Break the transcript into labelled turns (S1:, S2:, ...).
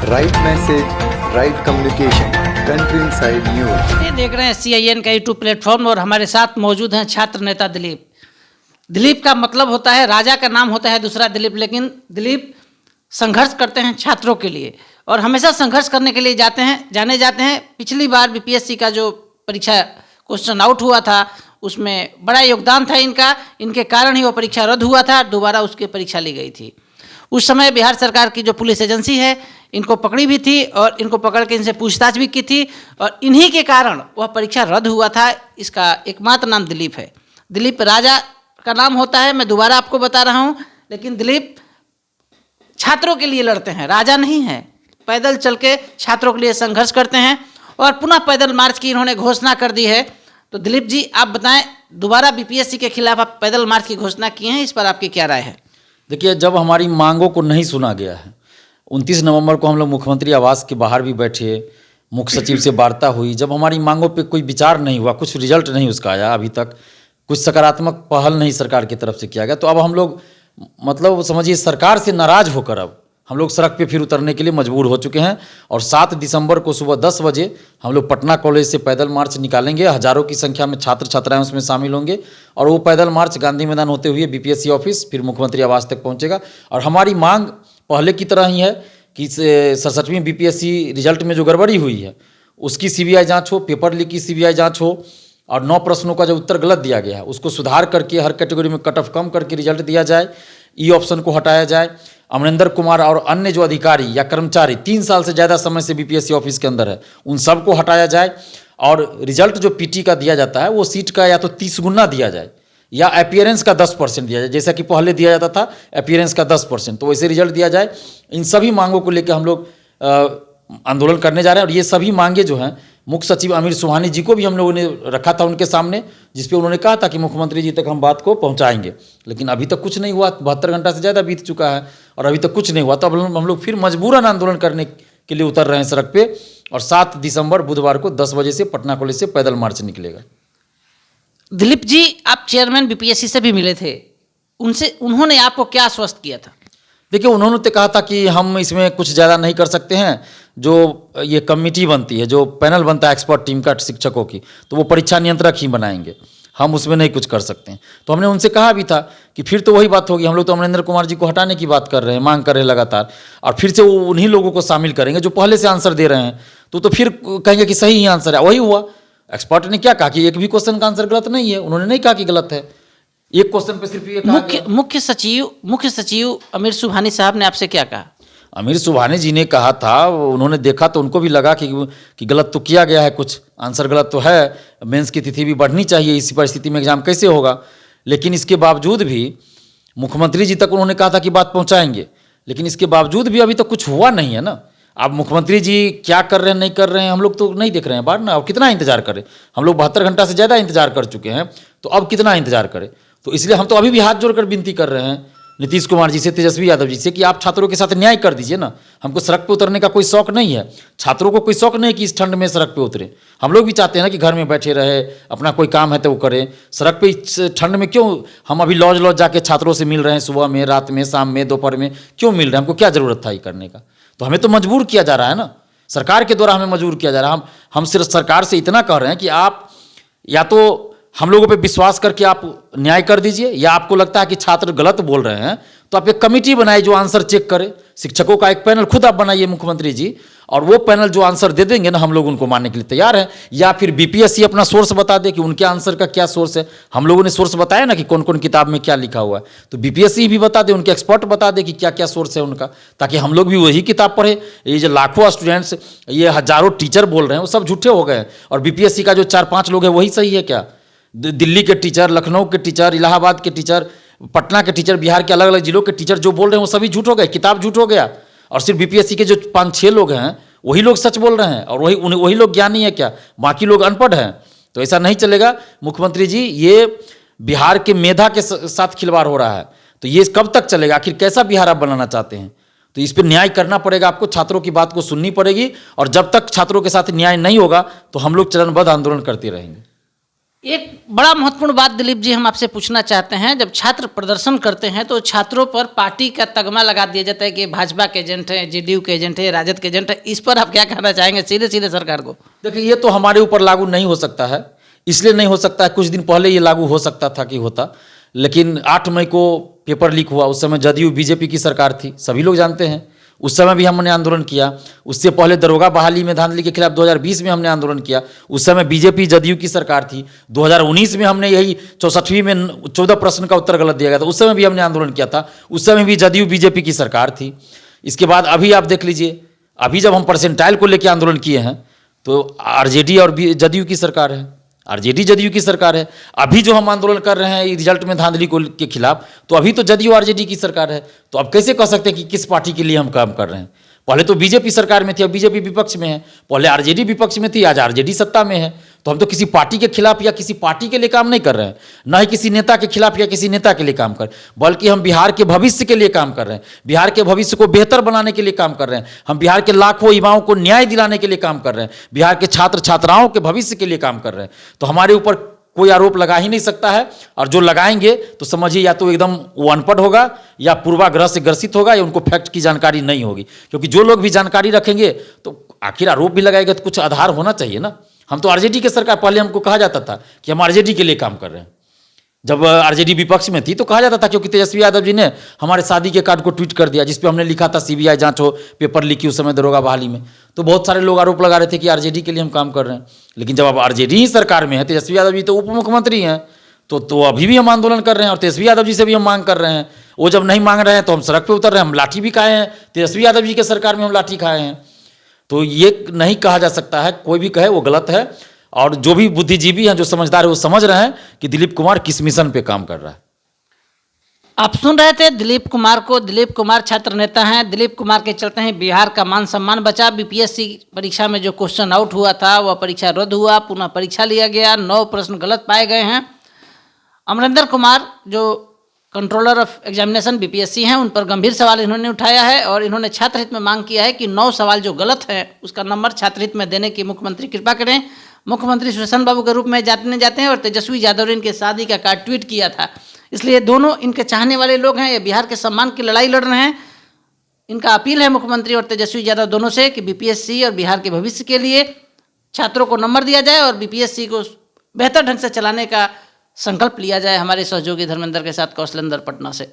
S1: Right message, right communication, country inside news.
S2: ये देख रहे हैं CIN का यूट्यूब प्लेटफॉर्म और हमारे साथ मौजूद हैं छात्र नेता दिलीप। दिलीप का मतलब होता है, राजा का नाम होता है दूसरा दिलीप, लेकिन दिलीप संघर्ष करते हैं छात्रों के लिए और हमेशा संघर्ष करने के लिए जाने जाते हैं। पिछली बार BPSC का जो परीक्षा क्वेश्चन आउट हुआ था उसमें बड़ा योगदान था इनके कारण ही वो परीक्षा रद्द हुआ था, दोबारा उसकी परीक्षा ली गई थी। उस समय बिहार सरकार की जो पुलिस एजेंसी है इनको पकड़ी भी थी और इनको पकड़ के इनसे पूछताछ भी की थी और इन्हीं के कारण वह परीक्षा रद्द हुआ था। इसका एकमात्र नाम दिलीप है। दिलीप राजा का नाम होता है, मैं दोबारा आपको बता रहा हूँ, लेकिन दिलीप छात्रों के लिए लड़ते हैं, राजा नहीं है। पैदल चल के छात्रों के लिए संघर्ष करते हैं और पुनः पैदल मार्च की इन्होंने घोषणा कर दी है। तो दिलीप जी आप बताएं, दोबारा BPSC के खिलाफ आप पैदल मार्च की घोषणा किए हैं, इस पर आपकी क्या राय है?
S3: देखिए, जब हमारी मांगों को नहीं सुना गया है, 29 नवंबर को हम लोग मुख्यमंत्री आवास के बाहर भी बैठे, मुख्य सचिव से वार्ता हुई, जब हमारी मांगों पे कोई विचार नहीं हुआ, कुछ रिजल्ट नहीं उसका आया अभी तक, कुछ सकारात्मक पहल नहीं सरकार की तरफ से किया गया, तो अब हम लोग मतलब समझिए सरकार से नाराज होकर अब हम लोग सड़क पे फिर उतरने के लिए मजबूर हो चुके हैं। और 7 दिसंबर को सुबह 10 बजे हम लोग पटना कॉलेज से पैदल मार्च निकालेंगे। हज़ारों की संख्या में छात्र छात्राएं उसमें शामिल होंगे और वो पैदल मार्च गांधी मैदान होते हुए BPSC ऑफिस फिर मुख्यमंत्री आवास तक पहुंचेगा। और हमारी मांग पहले की तरह ही है कि 67वीं BPSC रिजल्ट में जो गड़बड़ी हुई है उसकी CBI जाँच हो, पेपर लीक की CBI जाँच हो और 9 प्रश्नों का जो उत्तर गलत दिया गया है उसको सुधार करके हर कैटेगरी में कट ऑफ कम करके रिजल्ट दिया जाए। ई ऑप्शन को हटाया जाए। अमरिंदर कुमार और अन्य जो अधिकारी या कर्मचारी 3 साल से ज़्यादा समय से BPSC ऑफिस के अंदर है उन सबको हटाया जाए। और रिजल्ट जो PT का दिया जाता है वो सीट का या तो 30 गुना दिया जाए या अपीयरेंस का 10% दिया जाए, जैसा कि पहले दिया जाता था अपीयरेंस का 10%, तो वैसे रिजल्ट दिया जाए। इन सभी मांगों को लेकर हम लोग आंदोलन करने जा रहे हैं। और ये सभी मांगे जो हैं मुख्य सचिव अमिर सुबहानी जी को भी हम लोगों ने रखा था उनके सामने, जिसपे उन्होंने कहा था कि मुख्यमंत्री जी तक हम बात को पहुंचाएंगे, लेकिन अभी तक कुछ नहीं हुआ। 72 घंटा से ज़्यादा बीत चुका है और अभी तक कुछ नहीं हुआ। तो अब हम लोग फिर मजबूरन आंदोलन करने के लिए उतर रहे हैं सड़क पे और 7 दिसंबर बुधवार को 10 बजे से पटना कॉलेज से पैदल मार्च निकलेगा।
S2: दिलीप जी आप चेयरमैन BPSC से भी मिले थे, उन्होंने आपको क्या आश्वस्त किया था?
S3: देखिए, उन्होंने तो कहा था कि हम इसमें कुछ ज़्यादा नहीं कर सकते हैं, जो ये कमेटी बनती है, जो पैनल बनता है एक्सपर्ट टीम का शिक्षकों की, तो वो परीक्षा नियंत्रक ही बनाएंगे, हम उसमें नहीं कुछ कर सकते हैं। तो हमने उनसे कहा भी था कि फिर तो वही बात होगी, हम लोग तो अमरिंदर कुमार जी को हटाने की बात कर रहे हैं, मांग कर रहे हैं लगातार, और फिर से वो उन्हीं लोगों को शामिल करेंगे जो पहले से आंसर दे रहे हैं, तो फिर कहेंगे कि सही ही आंसर है। वही हुआ। एक्सपर्ट ने क्या कहा कि एक भी क्वेश्चन का आंसर गलत नहीं है, उन्होंने नहीं कहा कि गलत है, एक क्वेश्चन पे सिर्फ ये
S2: मुख्य सचिव अमिर सुबहानी साहब ने आपसे क्या कहा?
S3: अमिर सुबहानी जी ने कहा था, उन्होंने देखा तो उनको भी लगा कि गलत तो किया गया है, कुछ आंसर गलत तो है, मेंस की तिथि भी बढ़नी चाहिए, इसी परिस्थिति में एग्जाम कैसे होगा। लेकिन इसके बावजूद भी मुख्यमंत्री जी तक उन्होंने कहा था कि बात पहुंचाएंगे, लेकिन इसके बावजूद भी अभी तक कुछ हुआ नहीं है ना। अब मुख्यमंत्री जी क्या कर रहे हैं नहीं कर रहे हैं हम लोग तो नहीं देख रहे हैं बाहर ना। और कितना इंतजार करें, हम लोग 72 घंटा से ज़्यादा इंतजार कर चुके हैं, तो अब कितना इंतजार करें। तो इसलिए हम तो अभी भी हाथ जोड़कर विनती कर रहे हैं नीतीश कुमार जी से, तेजस्वी यादव जी से, कि आप छात्रों के साथ न्याय कर दीजिए ना। हमको सड़क पे उतरने का कोई शौक नहीं है, छात्रों को कोई शौक नहीं कि इस ठंड में सड़क पे उतरे। हम लोग भी चाहते हैं ना कि घर में बैठे रहे, अपना कोई काम है तो वो करें। सड़क पे इस ठंड में क्यों हम अभी लॉज जाके छात्रों से मिल रहे हैं, सुबह में, रात में, शाम में, दोपहर में क्यों मिल रहे हैं? हमको क्या ज़रूरत था ये करने का? तो हमें तो मजबूर किया जा रहा है ना, सरकार के द्वारा हमें मजबूर किया जा रहा है। हम सिर्फ सरकार से इतना कह रहे हैं कि आप या तो हम लोगों पे विश्वास करके आप न्याय कर दीजिए, या आपको लगता है कि छात्र गलत बोल रहे हैं तो आप एक कमेटी बनाइए जो आंसर चेक करे। शिक्षकों का एक पैनल खुद आप बनाइए मुख्यमंत्री जी, और वो पैनल जो आंसर दे देंगे ना, हम लोग उनको मानने के लिए तैयार हैं। या फिर BPSC अपना सोर्स बता दे कि उनके आंसर का क्या सोर्स है। हम लोगों ने सोर्स बताया ना कि कौन कौन किताब में क्या लिखा हुआ है, तो BPSC भी बता दे, उनके एक्सपर्ट बता दे कि क्या क्या सोर्स है उनका, ताकि हम लोग भी वही किताब पढ़े। ये जो लाखों स्टूडेंट्स, ये हजारों टीचर बोल रहे हैं वो सब झूठे हो गए हैं, और BPSC का जो 4-5 लोग हैं वही सही है क्या? दिल्ली के टीचर, लखनऊ के टीचर, इलाहाबाद के टीचर, पटना के टीचर, बिहार के अलग अलग जिलों के टीचर जो बोल रहे हैं वो सभी झूठ हो गए, किताब झूठ हो गया। और सिर्फ BPSC के जो 5-6 लोग हैं वही लोग सच बोल रहे हैं, और वही लोग ज्ञानी है क्या? बाकी लोग अनपढ़ हैं। तो ऐसा नहीं चलेगा मुख्यमंत्री जी, ये बिहार के मेधा के साथ खिलवाड़ हो रहा है, तो ये कब तक चलेगा? आखिर कैसा बिहार आप बनाना चाहते हैं? तो इस पर न्याय करना पड़ेगा आपको, छात्रों की बात को सुननी पड़ेगी, और जब तक छात्रों के साथ न्याय नहीं होगा तो हम लोग चरणबद्ध आंदोलन करते रहेंगे।
S2: एक बड़ा महत्वपूर्ण बात दिलीप जी हम आपसे पूछना चाहते हैं, जब छात्र प्रदर्शन करते हैं तो छात्रों पर पार्टी का तगमा लगा दिया जाता है कि भाजपा के एजेंट हैं, जेडीयू के एजेंट हैं, राजद के एजेंट हैं। इस पर आप क्या कहना चाहेंगे सीधे सीधे सरकार को?
S3: देखिए, ये तो हमारे ऊपर लागू नहीं हो सकता है, इसलिए नहीं हो सकता है, कुछ दिन पहले ये लागू हो सकता था कि होता, लेकिन 8 मई को पेपर लीक हुआ। उस समय जदयू बीजेपी की सरकार थी, सभी लोग जानते हैं। उस समय भी हमने आंदोलन किया। उससे पहले दरोगा बहाली में धांधली के खिलाफ 2020 में हमने आंदोलन किया, उस समय बीजेपी जदयू की सरकार थी। 2019 में हमने यही 64वीं में 14 प्रश्न का उत्तर गलत दिया गया था, उस समय भी हमने आंदोलन किया था, उस समय भी जदयू बीजेपी की सरकार थी। इसके बाद अभी आप देख लीजिए, अभी जब हम परसेंटाइल को लेकर आंदोलन किए हैं तो आरजेडी और जदयू की सरकार है, आरजेडी जदयू की सरकार है। अभी जो हम आंदोलन कर रहे हैं रिजल्ट में धांधली को के खिलाफ, तो अभी तो जदयू आरजेडी की सरकार है। तो अब कैसे कह सकते हैं कि किस पार्टी के लिए हम काम कर रहे हैं? पहले तो बीजेपी सरकार में थी, अब बीजेपी विपक्ष में है। पहले आरजेडी विपक्ष में थी, आज आरजेडी सत्ता में है। तो हम तो किसी पार्टी के खिलाफ या किसी पार्टी के लिए काम नहीं कर रहे हैं, न ही किसी नेता के खिलाफ या किसी नेता के लिए काम कर, बल्कि हम बिहार के भविष्य के लिए काम कर रहे हैं, बिहार के भविष्य को बेहतर बनाने के लिए काम कर रहे हैं। हम बिहार के लाखों युवाओं को न्याय दिलाने के लिए काम कर रहे हैं, बिहार के छात्र छात्राओं के भविष्य के लिए काम कर रहे हैं। तो हमारे ऊपर कोई आरोप लगा ही नहीं सकता है, और जो लगाएंगे तो समझिए या तो एकदम वो अनपढ़ होगा, या पूर्वाग्रह से ग्रसित होगा, या उनको फैक्ट की जानकारी नहीं होगी। क्योंकि जो लोग भी जानकारी रखेंगे तो आखिर आरोप भी लगाएगा तो कुछ आधार होना चाहिए ना। हम तो आरजेडी के सरकार, पहले हमको कहा जाता था कि हम आरजेडी के लिए काम कर रहे हैं। जब आरजेडी विपक्ष में थी तो कहा जाता था, क्योंकि तेजस्वी यादव जी ने हमारे शादी के कार्ड को ट्वीट कर दिया, जिसपे हमने लिखा था सीबीआई जांच हो, पेपर लीक की उस समय दरोगा बहाली में। तो बहुत सारे लोग आरोप लगा रहे थे कि आरजेडी के लिए हम काम कर रहे हैं। लेकिन जब अब आरजेडी ही सरकार में है, तेजस्वी यादव जी तो उप मुख्यमंत्री हैं, तो अभी भी हम आंदोलन कर रहे हैं, और तेजस्वी यादव जी से भी हम मांग कर रहे हैं। वो जब नहीं मांग रहे हैं तो हम सड़क पर उतर रहे हैं, हम लाठी भी खाए हैं, तेजस्वी यादव जी के सरकार में हम लाठी खाए हैं। तो ये नहीं कहा जा सकता है, कोई भी कहे वो गलत है। और जो भी बुद्धिजीवी हैं, जो समझदार है, वो समझ रहे हैं कि दिलीप कुमार किस मिशन पे काम कर रहा है।
S2: आप सुन रहे थे दिलीप कुमार को। दिलीप कुमार छात्र नेता हैं। दिलीप कुमार के चलते हैं बिहार का मान सम्मान बचा। बीपीएससी परीक्षा में जो क्वेश्चन आउट हुआ था वह परीक्षा रद्द हुआ, पुनः परीक्षा लिया गया, 9 प्रश्न गलत पाए गए हैं। अमरिंदर कुमार जो कंट्रोलर ऑफ एग्जामिनेशन बीपीएससी हैं, उन पर गंभीर सवाल इन्होंने उठाया है, और इन्होंने छात्र हित में मांग किया है कि 9 सवाल जो गलत है उसका नंबर छात्र हित में देने की मुख्यमंत्री कृपा करें। मुख्यमंत्री सुशासन बाबू के रूप में जाते हैं, और तेजस्वी यादव ने इनके शादी का कार्ड ट्वीट किया था। इसलिए दोनों इनके चाहने वाले लोग हैं, ये बिहार के सम्मान की लड़ाई लड़ रहे हैं। इनका अपील है मुख्यमंत्री और तेजस्वी यादव दोनों से कि बीपीएससी और बिहार के भविष्य के लिए छात्रों को नंबर दिया जाए और बीपीएससी को बेहतर ढंग से चलाने का संकल्प लिया जाए। हमारे सहयोगी धर्मेंद्र के साथ कौशलेंद्र पटना से।